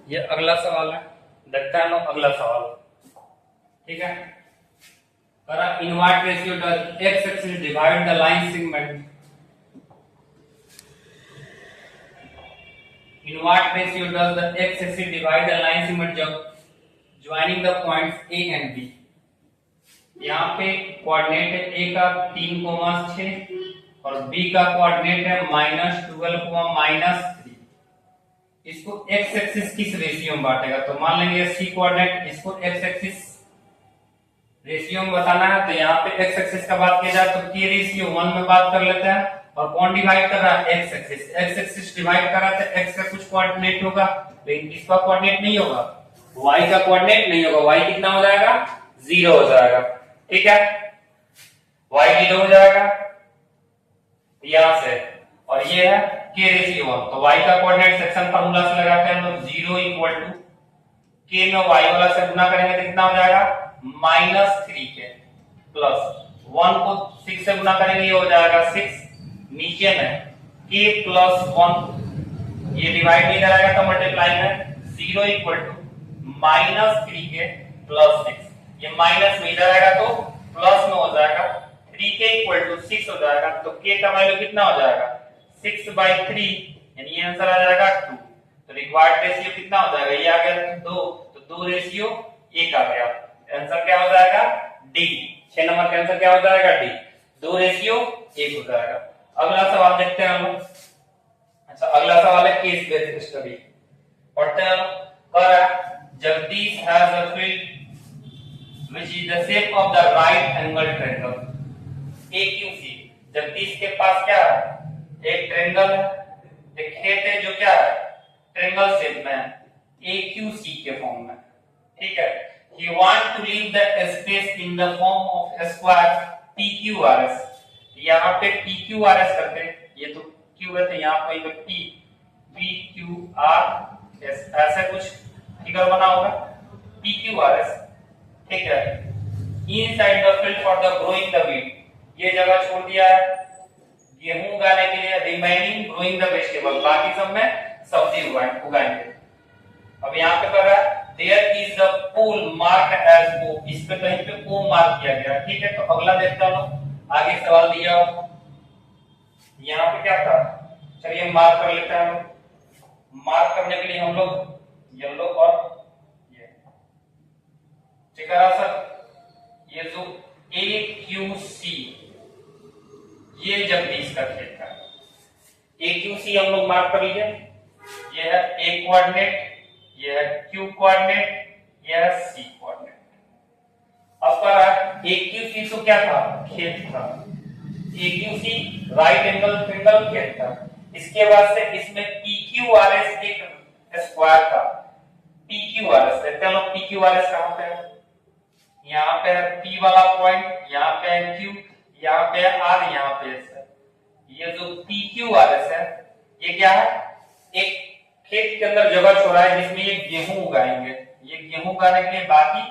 ये अगला सवाल है, देखते हैं लोग अगला सवाल। ठीक है, करा in what ratio does X axis divide the line segment, in what ratio does the X axis divide the line segment जब joining the points A and B. यहाँ पे कोऑर्डिनेट है ए का 3,6 और बी का कोऑर्डिनेट है -12,-3। इसको एक्स एक्सिस किस रेशियो में बांटेगा, तो मान लेंगे सी कोऑर्डिनेट, इसको एक्स एक्सिस रेशियो में बताना है। तो यहाँ पे एक्स एक्सिस का बात किया जाए तो के रेशियो 1 में बात कर लेते हैं। और कौन डिवाइड कर रहा है, x axis. X axis divide कर रहा है तो एक्स का कुछ कोऑर्डिनेट होगा, लेकिन किसका कोऑर्डिनेट नहीं होगा, वाई का कोऑर्डिनेट नहीं होगा। वाई कितना हो जाएगा, 0 हो जाएगा। ठीक है, वाई 0 हो जाएगा यहां से, और ये है के रेशियो 1। तो y का कोऑर्डिनेट सेक्शन फार्मूला से लगाते हैं हम लोग, 0 इक्वल टू के में y वाला से गुना करेंगे तो कितना हो जाएगा, -3 के प्लस 1 को 6 से गुना करेंगे, ये हो जाएगा 6। नीचे में k प्लस 1 ये डिवाइड नहीं कराएगा तो मल्टीप्लाई में 0 इक्वल टू -3 के प्लस 6, ये माइनस में इधर आएगा तो प्लस में हो जाएगा। 3k इक्वल टू 6 हो जाएगा, तो k का वैल्यू कितना हो जाएगा, 6/3, यानी ये आंसर आ जाएगा 2। तो रिक्वायर्ड रेशियो कितना हो जाएगा, ये आ गया 2, तो 2 रेशियो 1 आ गया। आंसर क्या हो जाएगा, डी। 6 नंबर का आंसर क्या हो जाएगा, डी। 2 रेशियो 1 हो जाएगा। अगला सवाल देखते हैं हम लोग। अच्छा, अगला सवाल है केस बेस्ड स्टडी, पढ़ते हैं हम लोग। कह रहा है Jagdish has a field which is the shape of the right angle triangle AQC। Jagdish के पास क्या है, एक ट्रायंगल है, एक खेत है जो क्या है, ट्रायंगल शेप में है, AQC के फॉर्म में। ठीक है, he want to leave the space in the form of a square PQRS। यहाँ पे PQRS करते हैं, ये तो Q है तो यहाँ पे P PQRS ऐसा कुछ फिगर बना होगा, PQRS। ठीक है, inside the field for the growing the wheat, ये जगह छोड़ दिया है गेहूं उगाने के लिए, रिमेनिंग ग्रोइंग द वेजिटेबल, बाकी सब में सब्जी उगाएंगे। अब यहाँ पे कर रहा है there is the pole marked as O, इस पे कहीं पे ओ मार्क किया गया। ठीक है, तो अगला देखता हूं, आगे सवाल दिया यहाँ पे क्या था, चलिए मार्क कर लेते हैं। मार्क करने के लिए हम लोग येलो और सर ये जो AQC ये जगदीश का खेत है, AQC हम लोग मार्क कर लिए। ये है A कोऑर्डिनेट, ये है Q कोऑर्डिनेट, ये है C कोऑर्डिनेट। अब पर AQC तो क्या था, खेत था। AQC राइट एंगल ट्रायंगल खेत था। इसके बाद से इसमें PQRS एक स्क्वायर था, PQRS देखते हैं लोग। PQRS कहां पे है, यहाँ पे है P वाला पॉइंट, यहाँ पे है Q, यहाँ पे है R, यहाँ पे है। ये जो PQRS है ये क्या है, एक खेत के अंदर जगह छोड़ा है जिसमें ये गेहूं उगाएंगे। ये गेहूं उगाने के लिए, बाकी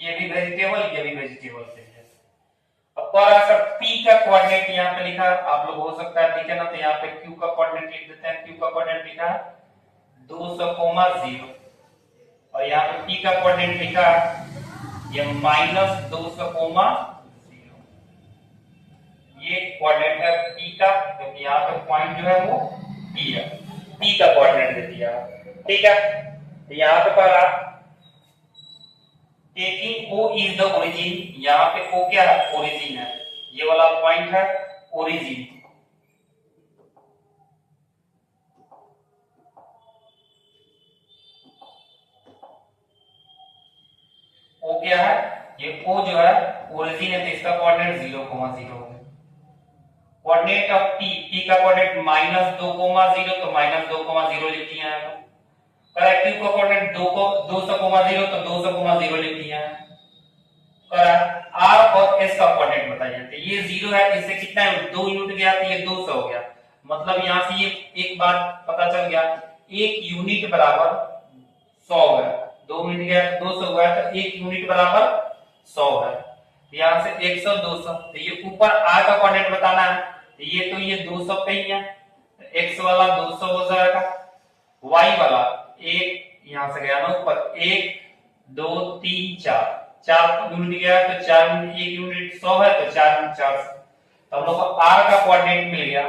ये भी वेजिटेबल, ये भी वेजिटेबल चाहिए। अब पर P का कोऑर्डिनेट यहाँ पे लिखा है, आप लोग हो सकता है लिखे ना, तो यहाँ पे Q का कोऑर्डिनेट लिख देते हैं। Q का कोऑर्डिनेट लिखा है 200,0, और यहाँ पे P का कोऑर्डिनेट लिखा है ये -200,0। ये कोऑर्डिनेट है P का, क्योंकि यहाँ पे पॉइंट जो है वो P है, P का कोऑर्डिनेट दे दिया। ठीक है, तो यहाँ पे पढ़ा taking O is the origin, यहाँ पे O क्या है, ओरिजिन है, ये वाला पॉइंट है ओरिजिन। O क्या है, ये O जो है ओरिजिन है, तो इसका कोऑर्डिनेट 0,0 है। कोऑर्डिनेट ऑफ P का कोऑर्डिनेट -2,0, तो -2,0 लिख दिया है। करेक्ट, Q का कोऑर्डिनेट 200,0 तो 200,0 लिख दिया है। करेक्ट, R और S का कोऑर्डिनेट बताइए। तो ये 0 है, इससे कितना है, 2 यूनिट गया तो ये 200 हो गया। मतलब यहां से ये एक बात पता चल गया, 1 यूनिट बराबर 100 है। 2 मिनट गया 200 हुआ, तो 1 यूनिट बराबर 100 है। यहां से 100 200, तो ये ऊपर R का कोऑर्डिनेट बताना है, तो ये 200 पे ही है, तो x वाला 200 हो जाएगा, y वाला 1 यहां से गया ना ऊपर 1 2 3 4 4 यूनिट गया तो 4 यूनिट 1 यूनिट 100 है तो 4 यूनिट 400। तो हम लोग को r का कोऑर्डिनेट मिल गया।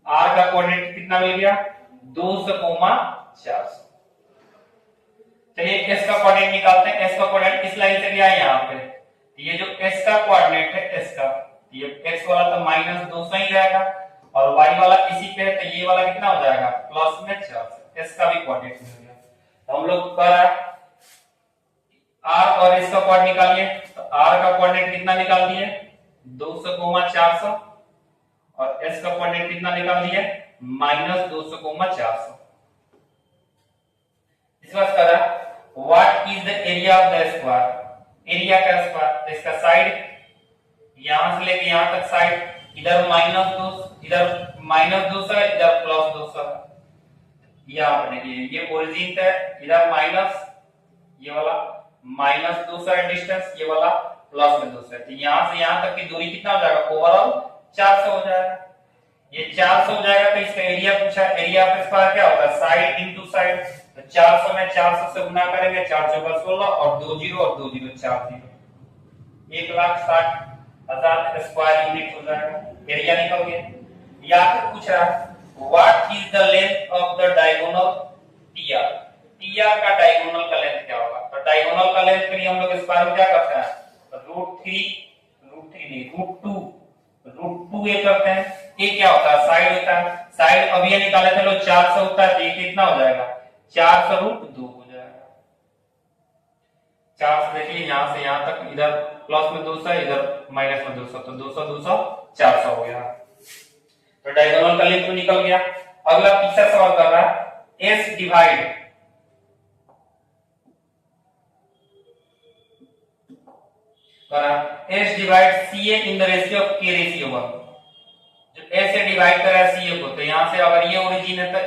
r का कोऑर्डिनेट कितना मिल गया 200, 400। चलिए s का कोऑर्डिनेट निकालते हैं। s का कोऑर्डिनेट किस लाइन से गया है यहाँ पे, ये जो s का कोऑर्डिनेट है s का, ये x वाला तो -200 ही रहेगा और y वाला इसी पे है तो ये वाला कितना हो जाएगा प्लस में 400। s का भी कोऑर्डिनेट मिल गया। तो हम लोग कर r और s का कोऑर्डिनेट निकालिए। तो r का कोऑर्डिनेट कितना निकाल दिए 200, 400 और s का कोऑर्डिनेट कितना निकाल दिए -200, 400। इस बात करा what is the area of the square, area का स्क्वायर, इसका साइड यहां से लेके यहां तक साइड, इधर -200 इधर -200 इधर +200। यहां पर देखिए ये ओरिजिन है, इधर माइनस, ये वाला -200 है डिस्टेंस, ये वाला +200 है। तो यहां से यहां तक की दूरी कितना हो जाएगा ओवरऑल 400 हो जाएगा। ये 400 हो जाएगा तो इसका एरिया पूछा, एरिया ऑफ स्क्वायर क्या होता है साइड इनटू साइड। तो 400 में 400 से गुना करेंगे 4 चौका 16 और 2 0 और 2 0 4 0, 1,60,000 स्क्वायर यूनिट हो जाएगा। एरिया निकल गया। या फिर पूछ रहा है what is the length of the diagonal TR, TR का डायगोनल का लेंथ क्या होगा। तो डायगोनल का लेंथ के लिए हम लोग स्क्वायर में क्या करते हैं √3 नहीं √2 ये करते हैं। ये क्या होता है साइड होता है, साइड अब ये निकाले थे लोग 400 होता है तो ये कितना हो जाएगा 400√2 हो जाएगा। 400 देखिए यहां से यहां तक, इधर प्लस में 200 इधर माइनस में 200 तो 200 200 400 हो गया। तो डायगोनल का लेंथ तो निकल गया। अगला तीसरा सवाल कर रहा है s divide s divide ca in the ratio of k ratio 1। जो s से डिवाइड कर रहा है ca को, तो यहां से अगर ये ओरिजिन है तो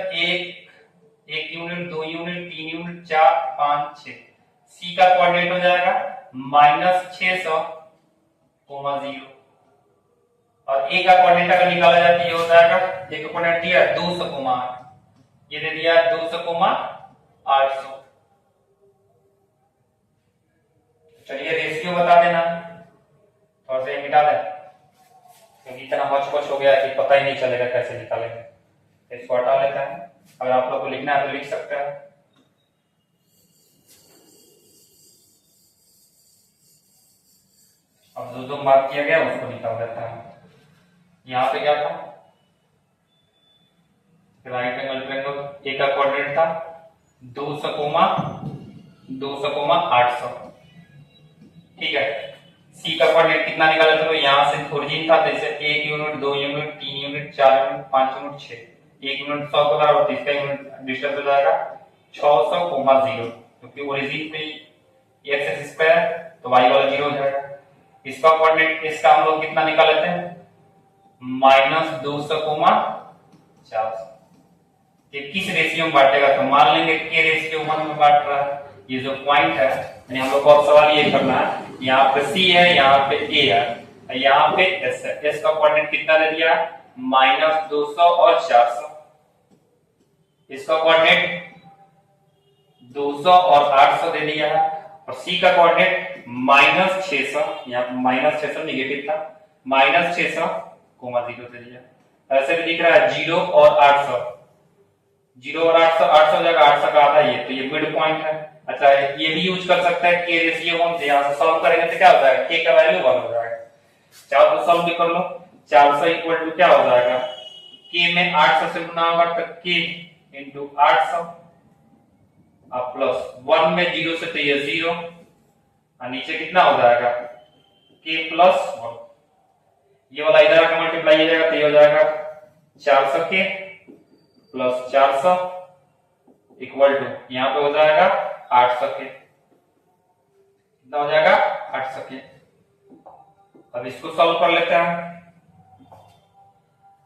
1 यूनिट 2 यूनिट 3 यूनिट 4 5 6, c का कोऑर्डिनेट हो जाएगा -600, 0 और a का कोऑर्डिनेट अगर निकाला जाए तो ये हो जाएगा, a का कोऑर्डिनेट दिया 200, 8, ये दे दिया 200, 800। चलिए रेशियो बता देना, थोड़ा सा मिटा दें क्योंकि इतना हौच-पौच हो गया कि पता ही नहीं चलेगा कैसे निकालेंगे। इसको हटा लेते हैं। अगर आप लोग को लिखना है तो लिख सकते हैं। अब जो मार्क किया गया उसको निकाल देता है। यहां पे क्या था राइट एंगल ट्रायंगल, ए का कोऑर्डिनेट था 200, 800, ठीक है। सी का कोऑर्डिनेट कितना निकाला था, तो यहां से ओरिजिन था जैसे 1 unit 2 unit 3 unit 4 unit 5 unit 6, 1 unit 100 का और इसका यूनिट डिस्टेंस हो जाएगा 600, 0 क्योंकि ओरिजिन पे x एक्सिस पे है तो y वाला 0 हो जाएगा। इसका कोऑर्डिनेट इसका हम लोग कितना निकाल लेते हैं -200, 400। ये किस रेशियो में बांटेगा, तो मान लेंगे k रेशियो 1 में बांट रहा है। ये जो पॉइंट है यानी हम लोग को अब सवाल ये करना है, यहाँ पे c है यहाँ पे a है यहाँ पे s है। s का कोऑर्डिनेट कितना दे दिया -200 और 400, इसका कोऑर्डिनेट 200 और 800 दे दिया है और c का कोऑर्डिनेट -600, यहाँ पे -600 नेगेटिव था, -600, 0 दे दिया। ऐसे भी दिख रहा है 0 और 800, 0 और 800, 800 जगह 800 का आधा ये, तो ये मिड पॉइंट है। अच्छा ये भी यूज कर सकते हैं k रेशियो 1 से, यहां से सॉल्व करेंगे तो क्या हो जाएगा k का वैल्यू 1 हो जाएगा। चाहो तो सॉल्व भी कर लो। 400 इक्वल टू क्या हो जाएगा k में 800 से गुना होगा तो k इंटू 800 और प्लस 1 में 0 से तो ये 0 और नीचे कितना हो जाएगा k प्लस 1, ये वाला इधर का मल्टीप्लाई हो जाएगा तो ये हो जाएगा 400 k प्लस 400 इक्वल टू यहाँ पे हो जाएगा 800 के, कितना हो जाएगा 800 के। अब इसको सॉल्व कर लेते हैं।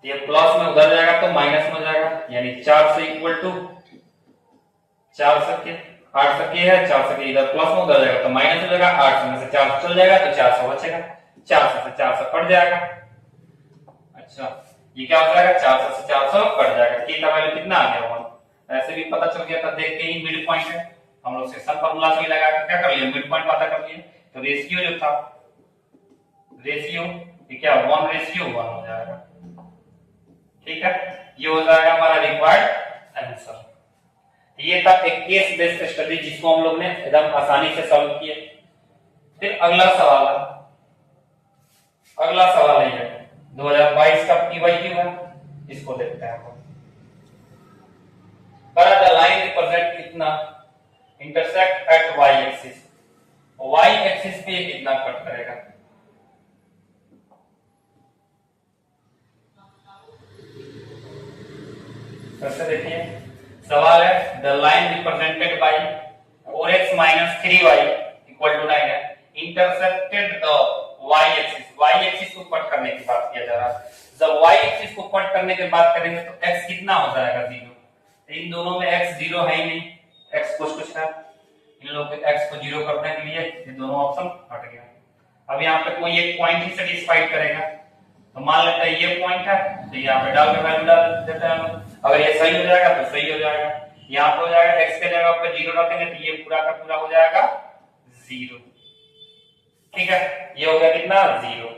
ये प्लस में उधर जाएगा तो माइनस में जाएगा, यानी 400 इक्वल टू 400 के, 800 के है 400 के, इधर प्लस में उधर जाएगा तो माइनस हो जाएगा, 800 में से 400 चल जाएगा तो 400 बचेगा, 400 से 400 कट जाएगा। अच्छा ये क्या हो जाएगा 400 से 400 कट जाएगा, k का वैल्यू कितना आ गया 1, ऐसे भी पता चल गया था देख के ही मिड पॉइंट है, हम लोग सेक्शन फार्मूला से लगा के क्या कर लिए मिड पॉइंट पता कर लिए। तो रेशियो जो था रेशियो ये क्या 1:1 हो जाएगा। ठीक है, ये हो जाएगा हमारा रिक्वायर्ड आंसर। ये था एक केस बेस्ड स्टडी जिसको हम लोग ने एकदम आसानी से सॉल्व किया। फिर अगला सवाल है 2022 का पीवाईक्यू है, इसको देखते हैं हम। द लाइन रिप्रेजेंट कितना intersect at y axis, y axis पे कितना कट करेगा। कैसे देखिए, सवाल है the line represented by 4x - 3y = 9 है, intersected the y axis, y axis को कट करने की बात किया जा रहा है। जब y एक्सिस को कट करने की बात करेंगे तो x कितना हो जाएगा 0। इन दोनों में x 0 है ही नहीं, x कुछ है, इन लोगों के x को 0 करने के लिए ये दोनों ऑप्शन हट गया। अब यहाँ पे कोई एक पॉइंट ही सेटिस्फाइड करेगा, तो मान लेते हैं ये पॉइंट है, तो यहाँ पे डाल के वैल्यू डाल देते हैं। अगर ये सही हो जाएगा तो सही हो जाएगा, यहाँ पे हो जाएगा x के जगह पे 0 रखेंगे तो ये पूरा का पूरा हो जाएगा 0। ठीक है, ये हो गया कितना 0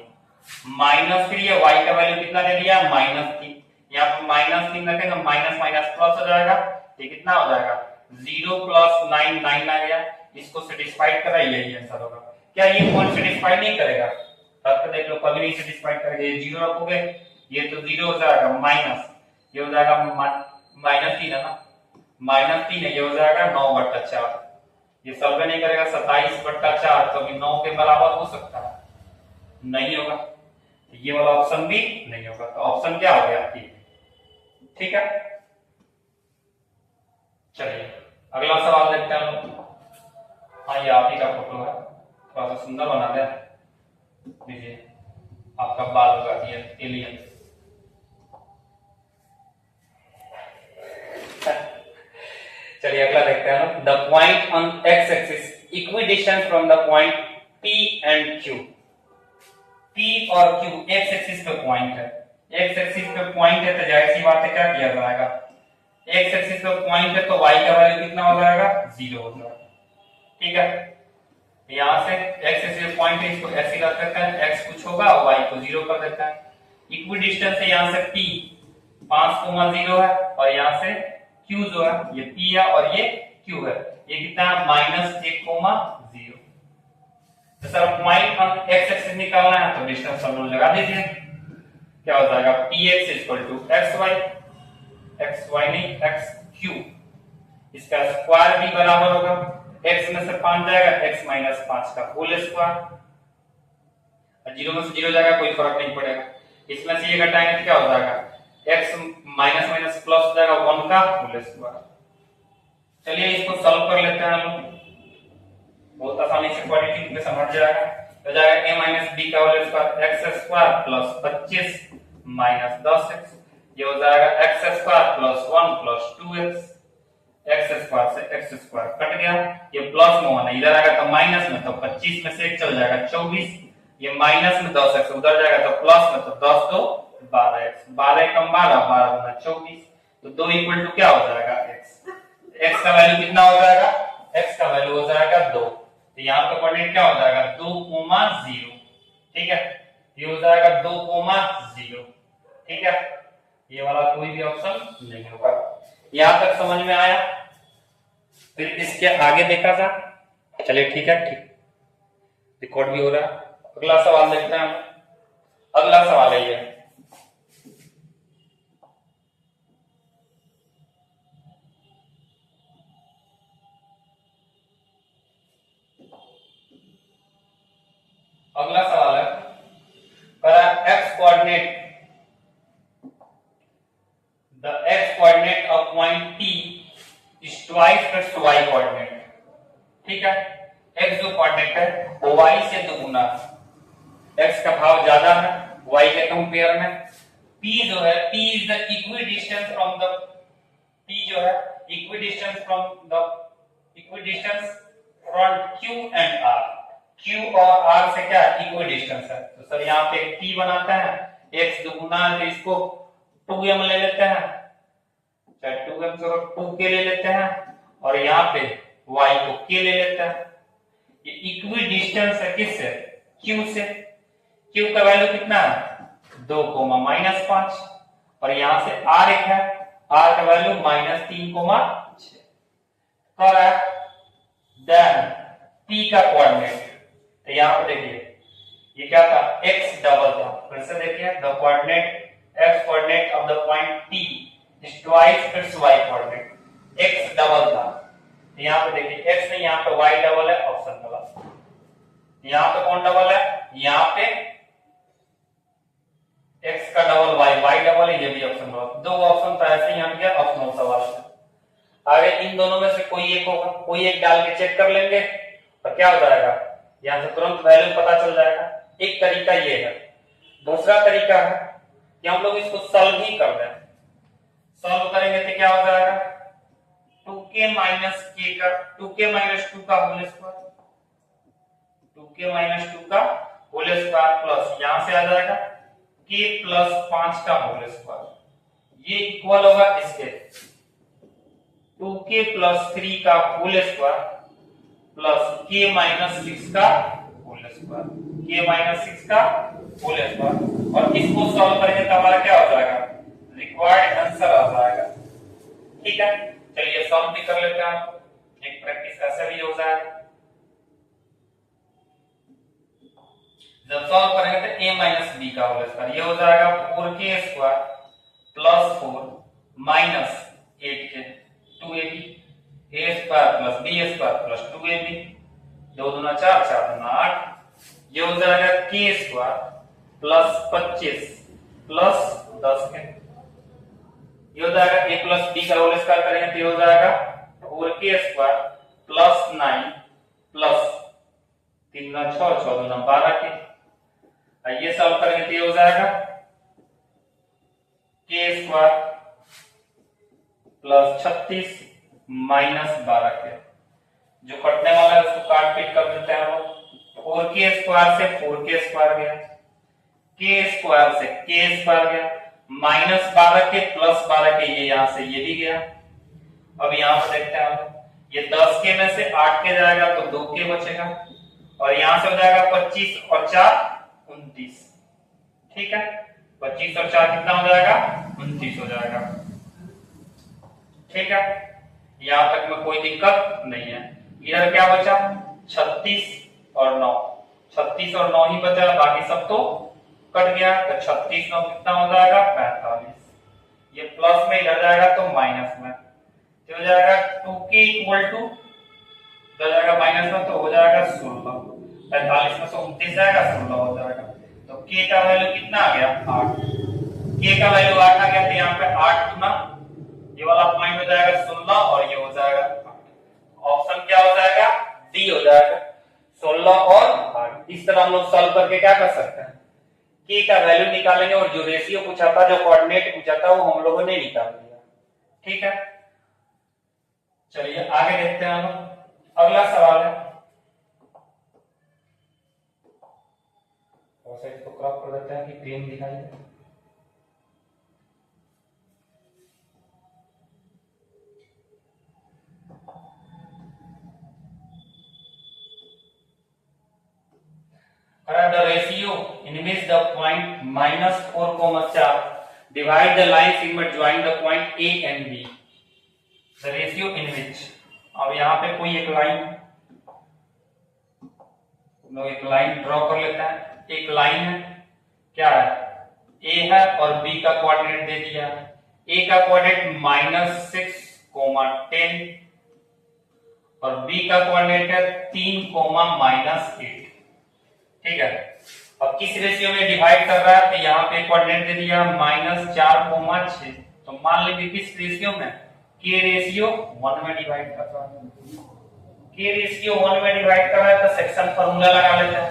माइनस, फिर ये y का वैल्यू कितना दे दिया -3, यहाँ पे -3 रखेंगे माइनस माइनस प्लस हो जाएगा, ये कितना हो जाएगा 0 + 9 9 आ गया, इसको सेटिस्फाइड करा, यही आंसर होगा। क्या ये पॉइंट सेटिस्फाइड नहीं करेगा, तब तो देख लो कभी नहीं सेटिस्फाइड करेगा। ये 0 रखोगे ये तो 0 हो जाएगा, माइनस ये हो जाएगा -3 है ना, -3 है, ये हो जाएगा 9/4, ये सॉल्व नहीं करेगा 27/4, कभी 9 के बराबर हो सकता है, नहीं होगा, ये वाला ऑप्शन भी नहीं होगा, तो ऑप्शन क्या हो गया आपकी। ठीक है, चलिए अगला सवाल देखते हैं हम। हाँ, ये आप ही का फोटो है, थोड़ा सा सुंदर बना दे दीजिए, आपका बाल होगा ये एलियन। चलिए अगला देखते हैं। The point on x axis equidistance from the point P and Q। P और Q x एक्सिस पे पॉइंट है, x एक्सिस पे पॉइंट है तो जाहिर सी बात है क्या किया जाएगा, x एक्सिस पे पॉइंट है तो y का वैल्यू कितना हो जाएगा 0 हो जाएगा। ठीक है, यहां से x एक्सिस पे पॉइंट है, इसको ऐसे रख देते हैं, x कुछ होगा y को 0 कर देता है। इक्विडिस्टेंस है यहां से P 5,0 है और यहां से Q जो है ये P है और ये Q है, ये कितना है -1,0। तो सर पॉइंट हम x एक्सिस निकालना है तो डिस्टेंस हम लोग लगा दीजिए, क्या हो जाएगा px xy, xy नहीं xq, इसका स्क्वायर भी बराबर होगा, x में से 5 जाएगा x - 5 का होल स्क्वायर, 0 में से 0 जाएगा कोई फर्क नहीं पड़ेगा, इसमें से ये घटाएंगे तो क्या हो जाएगा x माइनस माइनस प्लस हो जाएगा 1 का होल स्क्वायर। चलिए इसको सॉल्व कर लेते हैं हम, बहुत आसानी से क्वाड्रेटिक में समझ जाएगा। तो जाएगा a - b का होल स्क्वायर x² + 25 - 10x, ये हो जाएगा x² + 1 + 2x, x² से x² कट गया, ये प्लस में 1 है, इधर आएगा तो माइनस में, तो 25 में से 1 चल जाएगा 24, ये माइनस में 10x उधर जाएगा तो प्लस में, तो 10 तो 12x, 12 कम 12, 12 गुना 24, तो 2 इक्वल टू क्या हो जाएगा x का वैल्यू कितना हो जाएगा, x का वैल्यू हो जाएगा 2, तो यहाँ पे कोऑर्डिनेट क्या हो जाएगा 2,0। ठीक है, ये हो जाएगा 2,0। ठीक है, ये वाला कोई भी ऑप्शन नहीं होगा। यहां तक समझ में आया, फिर इसके आगे देखा था। चलिए ठीक है, ठीक रिकॉर्ड भी हो रहा है। अगला सवाल देखते हैं हम। अगला सवाल है ये, अगला सवाल है x coordinate, the x coordinate of point P is twice its y coordinate। ठीक है, x जो कोऑर्डिनेट है वो y से दुगुना, x का भाव ज्यादा है y के कंपेयर में। P जो है P is the equidistance from the, P जो है equidistance from Q and R, Q और R से क्या इक्विडिस्टेंस है। तो सर यहाँ पे P बनाते हैं, x दुगुना है तो इसको 2m ले लेते हैं, चाहे 2m को 2k ले लेते हैं और यहाँ पे y को k ले लेते हैं। ये इक्वी डिस्टेंस है किससे? q से। q का वैल्यू कितना है? 2, -5 और यहाँ से r एक है, r का वैल्यू -3, 6 कर है। देन p का कोऑर्डिनेट, तो यहाँ पे देखिए ये क्या था? x डबल था। फिर से देखिए the coordinate x coordinate of the point p is twice its y coordinate. x double था, यहाँ पे देखिए x नहीं, यहाँ पे y डबल है, ऑप्शन गलत। यहाँ पे कौन डबल है? यहाँ पे x का डबल y डबल है, ये भी ऑप्शन गलत। दो ऑप्शन तो ऐसे ही हट गया, ऑप्शनल सवाल है। आगे इन दोनों में से कोई एक होगा, कोई एक डाल के चेक कर लेंगे और क्या हो जाएगा? यहाँ से तुरंत वैल्यू पता चल जाएगा। एक तरीका ये है। दूसरा तरीका है कि हम लोग इसको सॉल्व ही कर दें। सॉल्व करेंगे तो क्या हो जाएगा? 2k माइनस k का 2k माइनस 2 का होल स्क्वायर, 2k माइनस 2 का होल स्क्वायर प्लस यहां से आ जाएगा k प्लस 5 का होल स्क्वायर। ये इक्वल होगा इसके 2k प्लस 3 का whole square plus k minus 6 का होल स्क्वायर, k माइनस 6 का होल स्क्वायर। और इसको सॉल्व करेंगे तो हमारा क्या हो जाएगा? रिक्वायर्ड आंसर आ जाएगा। ठीक है, चलिए सॉल्व भी कर लेते हैं। एक प्रैक्टिस ऐसे भी हो जाएगा। जब सॉल्व करेंगे तो a माइनस b का होल स्क्वायर, ये हो जाएगा 4k square plus 4 minus 8k 2ab, a square plus b square plus 2ab, 2 दूना 4, 4 दूना 8। ये हो जाएगा k square plus 25 plus 10k। ये हो जाएगा a प्लस b का होल स्क्वायर करेंगे तो ये हो जाएगा 4k स्क्वायर प्लस 9 प्लस 3 दूना 6, 6 दूना 12k। ये सॉल्व करेंगे तो ये हो जाएगा k square plus 36 minus 12k। जो कटने वाला है उसको काट पीट कर देते हैं हम। 4k स्क्वायर से 4k स्क्वायर गया, k स्क्वायर से k स्क्वायर गया, माइनस 12k प्लस 12k, ये यहां से ये भी गया। अब यहां पर देखते हैं हम, ये 10k में से 8k जाएगा तो 2k बचेगा और यहां से हो जाएगा 25 और 4 29। ठीक है, 25 और 4 कितना हो जाएगा? 29 हो जाएगा। ठीक है, यहां तक में कोई दिक्कत नहीं है। इधर क्या बचा? 36 और 9, 36 और 9 ही बचा, बाकी सब तो कट गया। तो 36 9 कितना हो जाएगा? 45। ये प्लस में इधर जाएगा तो माइनस में, तो हो जाएगा 2k इक्वल टू जाएगा माइनस में, तो हो जाएगा 16। 45 में से 29 जाएगा, 16 हो जाएगा। तो k का वैल्यू कितना आ गया? 8। k का वैल्यू 8 आ गया, तो यहाँ पे 8 गुना ये वाला पॉइंट हो जाएगा 16 और ये हो जाएगा 8। ऑप्शन क्या हो जाएगा? डी हो जाएगा, 16 और 8। इस तरह हम लोग सॉल्व करके क्या कर सकते हैं? k का वैल्यू निकालेंगे और जो रेशियो पूछा था, जो कोऑर्डिनेट पूछा था, वो हम लोगों ने निकाल दिया। ठीक है, चलिए आगे देखते हैं हम। अगला सवाल है, और साइड को क्रॉप कर देते हैं कि क्लीन दिखाई दे। The ratio in which the point -4, divide the lines in which join the point A and B. The ratio in which, अब यहाँ पे कोई एक लाइन, लोग एक लाइन ड्रॉ कर लेते हैं। एक लाइन है, क्या है? A है और B का कोऑर्डिनेट दे दिया। A का कोऑर्डिनेट -6, 10 और B का कोऑर्डिनेट है 3, -8। ठीक है, अब किस रेशियो में डिवाइड कर रहा है? तो यहाँ पे कोऑर्डिनेट दे दिया -4, 6। तो मान लीजिए किस रेशियो में? k रेशियो 1 में डिवाइड कर रहा है। k रेशियो 1 में डिवाइड कर रहा है तो सेक्शन फार्मूला लगा लेते हैं।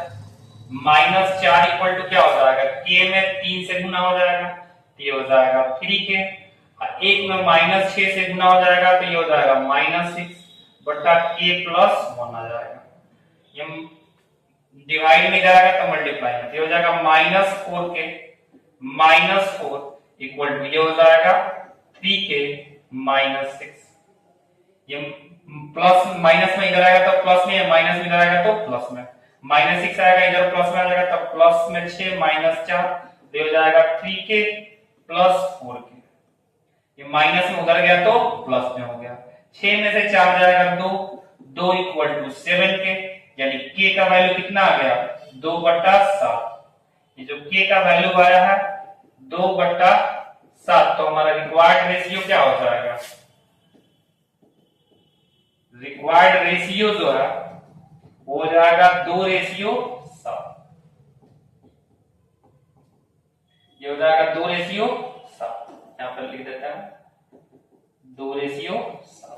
-4 इक्वल टू क्या हो जाएगा? k में 3 से गुना हो जाएगा तो ये हो जाएगा 3k, और 1 में -6 से गुना हो जाएगा तो ये हो जाएगा -6 बटा k प्लस 1 आ जाएगा। ये डिवाइड में जाएगा तो मल्टीप्लाई में, ये हो जाएगा -4k -4 इक्वल टू ये हो जाएगा 3k -6। ये प्लस माइनस में इधर आएगा तो प्लस में, माइनस में इधर आएगा तो प्लस में। -6 आएगा इधर प्लस में आ जाएगा तब प्लस में 6 -4 तो हो जाएगा 3k + 4k। ये माइनस में उधर गया तो प्लस में हो गया। 6 में से 4 जाएगा 2, 2 = 7k, यानी k का वैल्यू कितना आ गया 2/7। ये जो k का वैल्यू आया है 2/7, तो हमारा रिक्वायर्ड रेशियो क्या हो जाएगा, रिक्वायर्ड रेशियो जो है वो हो जाएगा 2:7। ये हो जाएगा 2:7। यहां पर लिख देता है 2:7।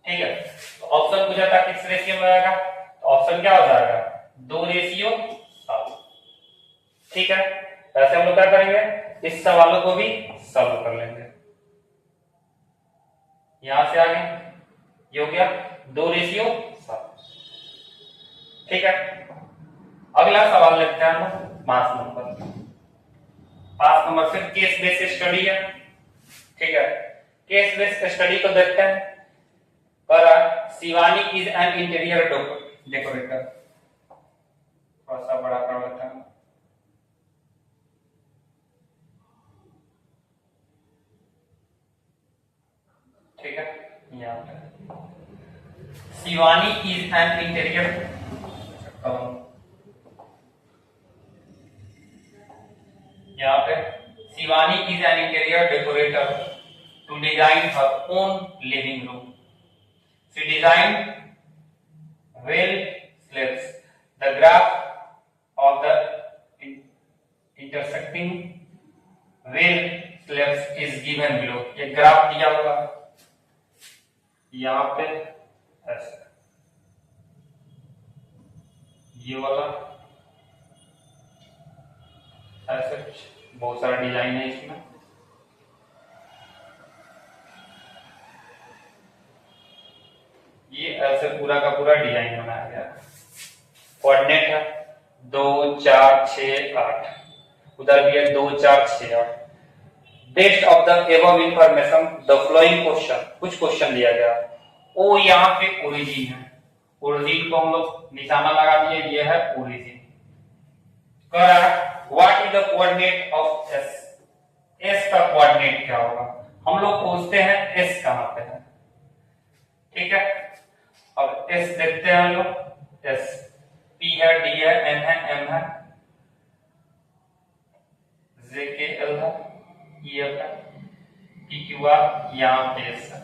ठीक है, तो ऑप्शन पूछा था किस रेशियो में आएगा, तो ऑप्शन क्या हो जाएगा 2:7। ठीक है, ऐसे हम लोग क्या करेंगे, इस सवालों को भी सॉल्व कर लेंगे। यहां से आगे ये हो गया 2:7। ठीक है, अगला सवाल लेते हैं हम 5 नंबर। 5 नंबर फिर केस बेस्ड स्टडी है। ठीक है, केस बेस्ड स्टडी को देखते हैं। पर Shivani is an interior decorator. थोड़ा सा बड़ा कर लेते हैं। ठीक है, यहाँ पे शिवानी इज एन इंटीरियर, यहाँ पे Shivani is an interior decorator to design her own living room. She design well slabs. The graph of the intersecting well slabs is given below. ये ग्राफ दिया हुआ यहाँ पे ऐसे, ये वाला ऐसे बहुत सारा डिजाइन है इसमें। ये ऐसे पूरा का पूरा डिजाइन बनाया गया। कोऑर्डिनेट है 2 4 6 8, उधर भी है 2 4 6 8। Based of the above information the flowing question, कुछ क्वेश्चन दिया गया। ओ यहाँ पे ओरिजिन है, ओरिजिन को हम लोग निशाना लगा दिए, ये है ओरिजिन। कह रहा है what is the coordinate of S, S का कोऑर्डिनेट क्या होगा। हम लोग पूछते हैं एस कहां पे है। ठीक है, अब एस देखते हैं हम लोग। एस पी है, डी है, एन है, एम है, जे के एल है, ई एफ है, पी क्यू आर, यहाँ पे एस है।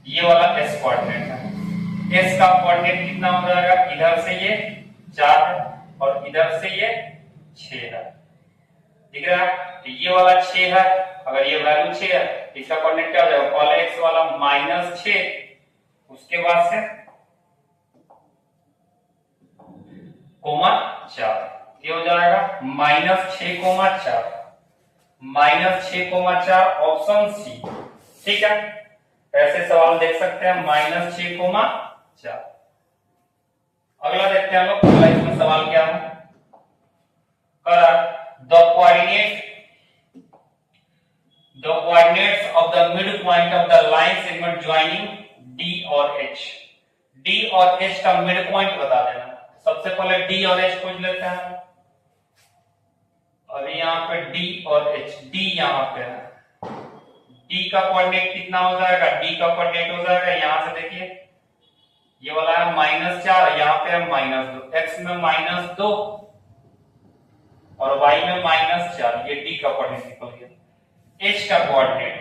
ये वाला एस कोऑर्डिनेट है। एस का कोऑर्डिनेट कितना हो जाएगा, इधर से ये 4 है और इधर से ये 6 है। दिख रहा है, तो ये वाला 6 है, अगर ये वैल्यू 6 है इसका कोऑर्डिनेट क्या हो जाएगा, पहले एक्स वाला -6, उसके बाद से कोमा 4, ये हो जाएगा -6, -4, -6, ऑप्शन सी। ठीक है, ऐसे सवाल देख सकते हैं -6, 4। अगला देखते हैं हम लोग, अगला इसमें सवाल क्या है। The coordinates of the midpoint of the line segment joining D और H। D और H का मिड पॉइंट बता देना। सबसे पहले D और H खोज लेते हैं। अभी यहाँ पे D और H, D यहाँ पे है। D का कोऑर्डिनेट कितना हो जाएगा, D का कोऑर्डिनेट हो जाएगा, यहां से देखिए ये वाला है -4, यहाँ पे है -2, x में -2 और y में -4, ये D का कोऑर्डिनेट निकल गया। H का कोऑर्डिनेट,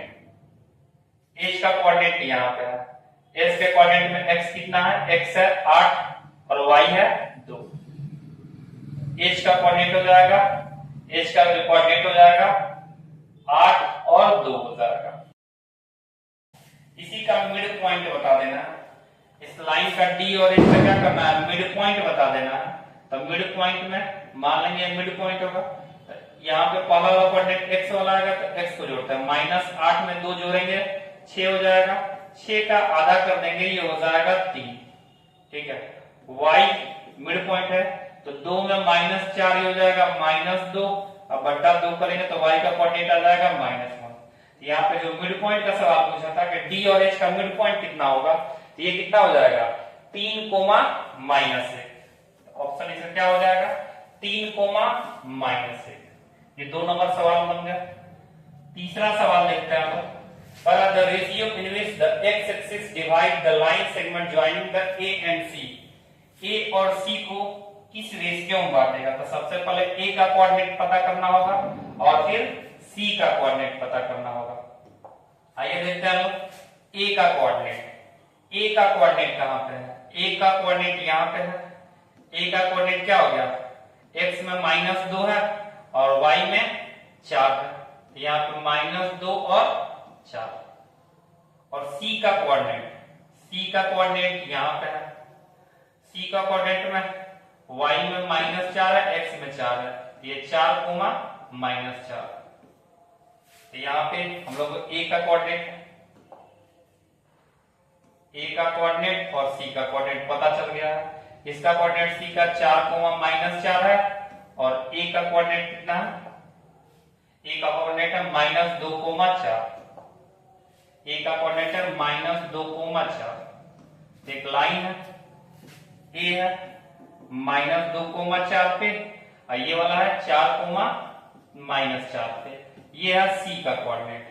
H का कोऑर्डिनेट यहाँ पे है। H के कोऑर्डिनेट में x कितना है, x है 8 और y है 2। H का कोऑर्डिनेट हो जाएगा, H का कोऑर्डिनेट हो जाएगा 8 और 2 हो जाएगा। इसी का मिड पॉइंट बता देना। इस लाइन का D और H का क्या करना है, मिड पॉइंट बता देना है। तो मिड पॉइंट में मान लेंगे मिड पॉइंट होगा, यहाँ पे पहला वाला कोऑर्डिनेट x वाला आएगा तो x को जोड़ते हैं, -8 में 2 जोड़ेंगे 6 हो जाएगा, 6 का आधा कर देंगे, ये हो जाएगा 3। ठीक है, y मिड पॉइंट है तो 2 में -4 हो जाएगा -2, अब बट्टा 2 करेंगे तो y का कोऑर्डिनेट आ जाएगा -1। तो यहाँ पे जो मिड पॉइंट का सवाल पूछा था कि डी और एच का मिड पॉइंट कितना होगा, तो ये कितना हो जाएगा 3 कोमा माइनस 1। ऑप्शन इसका क्या हो जाएगा 3 कोमा माइनस 1। ये 2 नंबर सवाल बन गया। तीसरा सवाल देखते हैं हम। The ratio in which the X axis divide the line segment joining the A and C, A और सी को किस रेशियो में बांटेगा। तो सबसे पहले ए का कोऑर्डिनेट पता करना होगा और फिर सी का कोऑर्डिनेट पता करना होगा। आइए देखते हैं लोग ए का कोऑर्डिनेट। ए का कोऑर्डिनेट कहां पे है, ए का कोऑर्डिनेट यहां पे है। ए का कोऑर्डिनेट क्या हो गया, एक्स में -2 है और वाई में 4 है, यहाँ पे -2 और 4। और सी का कोऑर्डिनेट, सी का कोऑर्डिनेट यहां पे है। सी का कोऑर्डिनेट में y में -4 है, x में 4 है, ये 4 कोमा -4। तो यहाँ पे हम लोग को a का कोऑर्डिनेट, a का कोऑर्डिनेट और c का कोऑर्डिनेट पता चल गया है। इसका कोऑर्डिनेट c का 4 कोमा -4 है और a का कोऑर्डिनेट कितना है, a का कोऑर्डिनेट है -2 कोमा 4। a का कोऑर्डिनेट है -2 कोमा 4। एक लाइन है a है -2 कोमा 4 पे और ये वाला है 4 कोमा -4 पे। ये है सी का कोऑर्डिनेट।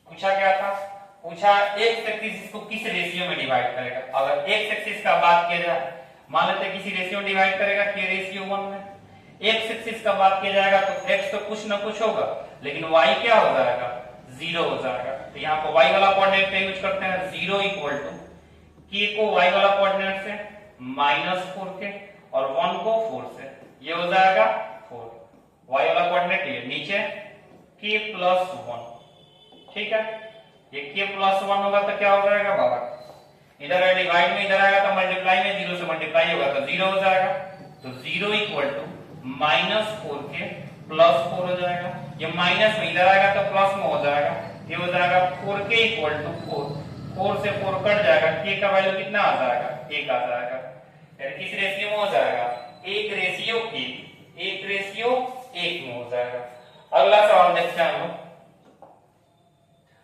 पूछा क्या था, पूछा एक्स एक्सिस इसको किस रेशियो में डिवाइड करेगा। अगर एक्स एक्सिस का बात किया जाए, मान लेते किसी रेशियो में डिवाइड करेगा कि रेशियो 1 में। एक्स एक्सिस का बात किया जाएगा तो एक्स तो कुछ ना कुछ होगा, लेकिन वाई क्या हो जाएगा 0 हो जाएगा। तो यहाँ पर वाई वाला कोऑर्डिनेट पे यूज करते हैं 0 इक्वल टू के को वाई वाला कोऑर्डिनेट से -4 के और 1 को 4 से, ये हो जाएगा 4। वाई वाला कोऑर्डिनेट ये नीचे k + 1, ठीक है। ये k + 1 होगा तो क्या हो जाएगा बाबा, इधर है डिवाइड में, इधर आएगा तो मल्टीप्लाई में, 0 से मल्टीप्लाई होगा तो 0 हो जाएगा। तो 0 इक्वल टू -4k + 4 हो जाएगा। ये माइनस में इधर आएगा तो प्लस में हो जाएगा, ये हो जाएगा 4k इक्वल टू 4। 4 से 4 कट जाएगा, k का वैल्यू कितना आ जाएगा 1 आ जाएगा। किस रेशियो में हो जाएगा, 1 रेशियो 1, 1 रेशियो 1 में हो जाएगा। अगला सवाल देखते हैं हम लोग।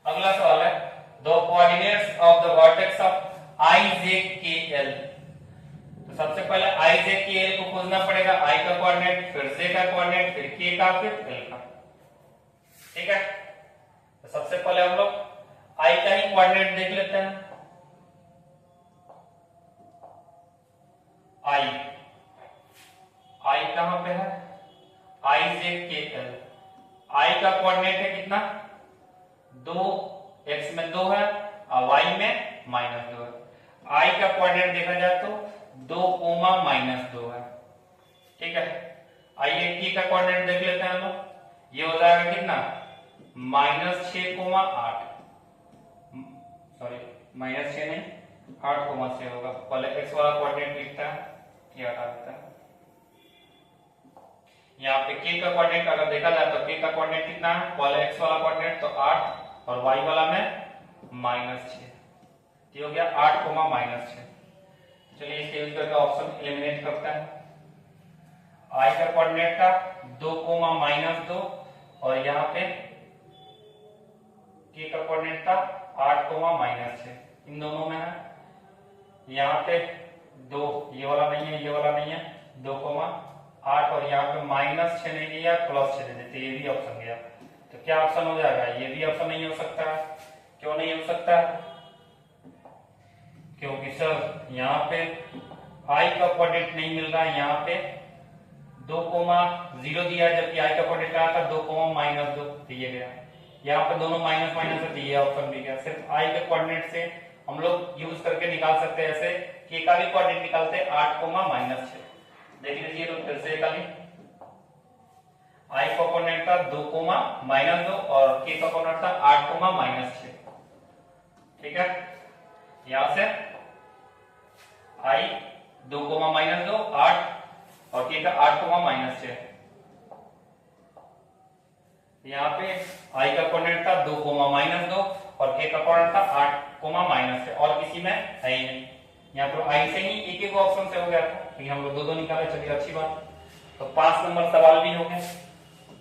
अगला सवाल है the coordinates of the vertex of i j k l। तो सबसे पहले i j k l को खोजना पड़ेगा, i का कोऑर्डिनेट, फिर j का कोऑर्डिनेट, फिर k का, फिर l का, ठीक है। तो सबसे पहले हम लोग i का ही कोऑर्डिनेट देख लेते हैं। i कहां पे है, i j k l। i का कोऑर्डिनेट है कितना 2, x में 2 है और y में -2 है। i का कोऑर्डिनेट देखा जाए तो 2 कोमा -2 है, ठीक है। आइए k का कोऑर्डिनेट देख लेते हैं हम लोग। ये हो जाएगा कितना -6 कोमा 8, सॉरी -6 नहीं 8 कोमा 6 होगा। पहले x वाला कोऑर्डिनेट लिखता है, ये हटा देता है। यहाँ पे k का कोऑर्डिनेट अगर देखा जाए तो k का कोऑर्डिनेट कितना है, पहले x वाला कोऑर्डिनेट तो 8 और y वाला में -6, ये हो गया 8 कोमा -6। चलिए इसके यूज करके ऑप्शन एलिमिनेट करते हैं। i का कोऑर्डिनेट था 2 कोमा -2 और यहाँ पे k का कोऑर्डिनेट था 8 कोमा -6, इन दोनों में है। यहाँ पे 2, ये वाला नहीं है, ये वाला नहीं है, 2 कोमा 8 और यहाँ पे -6 नहीं दिया, +6 दे देते, ये भी ऑप्शन गया। तो क्या ऑप्शन हो जाएगा, ये भी ऑप्शन नहीं हो सकता है। क्यों नहीं हो सकता है, क्योंकि सर यहाँ पे i का कोऑर्डिनेट नहीं मिल रहा है, यहाँ पे 2 कोमा 0 दिया है, जबकि i का कोऑर्डिनेट आया था 2 कोमा -2 दिया गया। यहाँ पे दोनों माइनस माइनस से दिया, ऑप्शन भी गया। सिर्फ i के कोऑर्डिनेट से हम लोग यूज करके निकाल सकते हैं, ऐसे k का भी कोऑर्डिनेट निकालते हैं 8 कोमा -6। देख लीजिए तो फिर से खाली i का कोऑर्डिनेट था 2 कोमा -2 और k का कोऑर्डिनेट था 8 कोमा -6, ठीक है। यहां से i 2 कोमा -2 8 और k का 8 कोमा -6। यहाँ पे i का कोऑर्डिनेट था 2 कोमा -2 और k का कोऑर्डिनेट था 8 कोमा -6, और किसी में है ही नहीं। यहाँ पर i से ही एक एक ऑप्शन से हो गया था, लेकिन हम लोग 2 निकाले, चलिए अच्छी बात। तो 5 नंबर सवाल भी हो गए।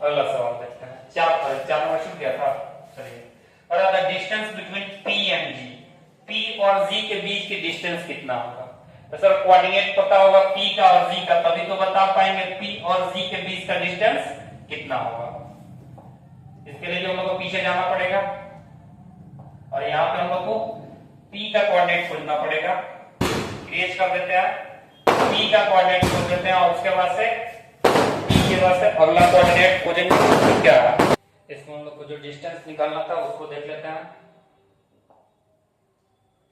अगला सवाल देखते हैं, 4 नंबर छूट गया था। चलिए और the distance between P and G, P और G के बीच की डिस्टेंस कितना होगा। तो सर कोऑर्डिनेट पता होगा P का और G का, तभी तो बता पाएंगे P और G के बीच का डिस्टेंस कितना होगा। इसके लिए जो हम लोग को पीछे जाना पड़ेगा और यहाँ पे हम लोग को P का कोऑर्डिनेट खोजना पड़ेगा। क्रिएट कर देते हैं, P का कोऑर्डिनेट खोज देते हैं और उसके बाद से P के बाद से अगला कोऑर्डिनेट खोजेंगे तो क्या है। इसमें हम लोग को जो डिस्टेंस निकालना था उसको देख लेते हैं।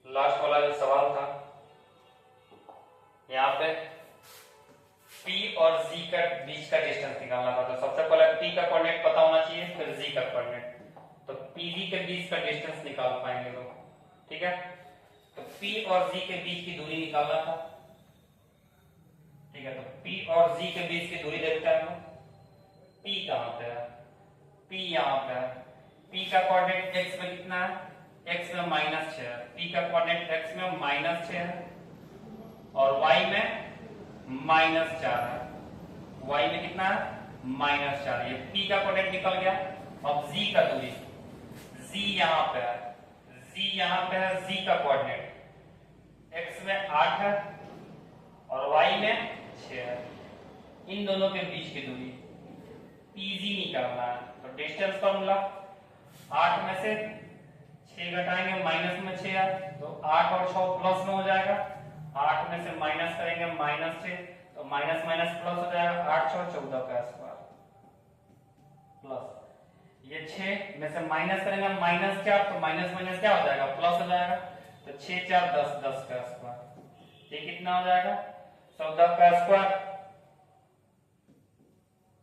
लास्ट वाला जो सवाल था, यहाँ पे P और G का बीच का डिस्टेंस निकालना था। तो सबसे पहले P का कोऑर्डिनेट पता होना चाहिए, फिर G का कोऑर्डिनेट। तो PG के बीच का डिस्टेंस निकाल पाएंगे लोग, ठीक है। तो P और G के बीच की दूरी निकालना था, ठीक है। तो P और G के बीच की दूरी देखते हैं हम। P कहाँ पे है, P यहाँ पे है। P का कोऑर्डिनेट x में कितना है, x में -6 है। P का कोऑर्डिनेट x में -6 है और y में -4 है। y में कितना है, -4। ये P का कोऑर्डिनेट निकल गया। अब G का दूरी, G यहाँ पे है, G यहाँ पे है। G का कोऑर्डिनेट x में 8 है और y में 6 है। इन दोनों के बीच की दूरी PG निकालना है। तो डिस्टेंस फॉर्मूला 8 में से 6 घटाएंगे, माइनस में 6 है तो 8 और 6 प्लस में हो जाएगा। 8 में से माइनस करेंगे -6 तो माइनस माइनस प्लस हो जाएगा। 8 6 14 का स्क्वायर प्लस ये 6 में से माइनस करेंगे -4 तो माइनस माइनस क्या हो जाएगा, प्लस हो जाएगा। तो 6 4 10 10 का स्क्वायर, ये कितना हो जाएगा 14 का स्क्वायर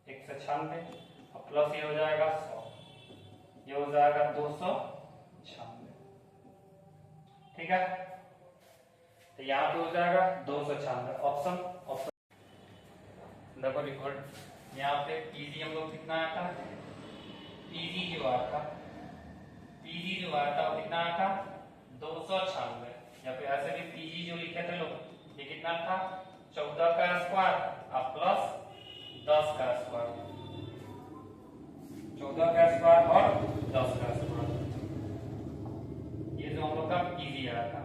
196 और प्लस ये हो जाएगा 100, ये हो जाएगा 296, ठीक है। तो यहाँ पे हो जाएगा 296 ऑप्शन। देखो रिकॉर्ड यहाँ पे PG हम लोग कितना आया था, PG जो आया था, PG जो आया था वो कितना आया था 296। या फिर ऐसे भी PG जो लिखे थे लोग, ये कितना था 14 का स्क्वायर और प्लस 10 का स्क्वायर, 14 का स्क्वायर और 10 का स्क्वायर। ये जो हम लोग का PG आया था।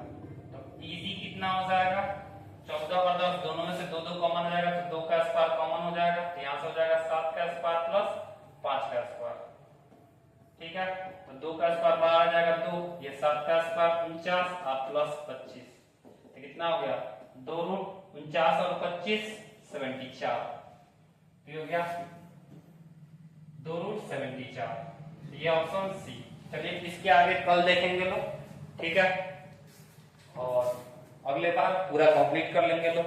तो PG कितना हो जाएगा 14 और 10 दोनों में से 2 2 कॉमन हो जाएगा तो 2 का स्क्वायर कॉमन हो जाएगा। तो यहाँ से हो जाएगा 7 का स्क्वायर प्लस 5 का स्क्वायर, ठीक है। तो 2 का स्क्वायर बाहर आ जाएगा 2, ये 7 का स्क्वायर 49 और प्लस 25, तो कितना हो गया 2 रूट 49 और 25 74, हो गया 2 रूट 74। ये ऑप्शन सी। चलिए इसके आगे कल देखेंगे लोग, ठीक है। और अगले बार पूरा कंप्लीट कर लेंगे लोग।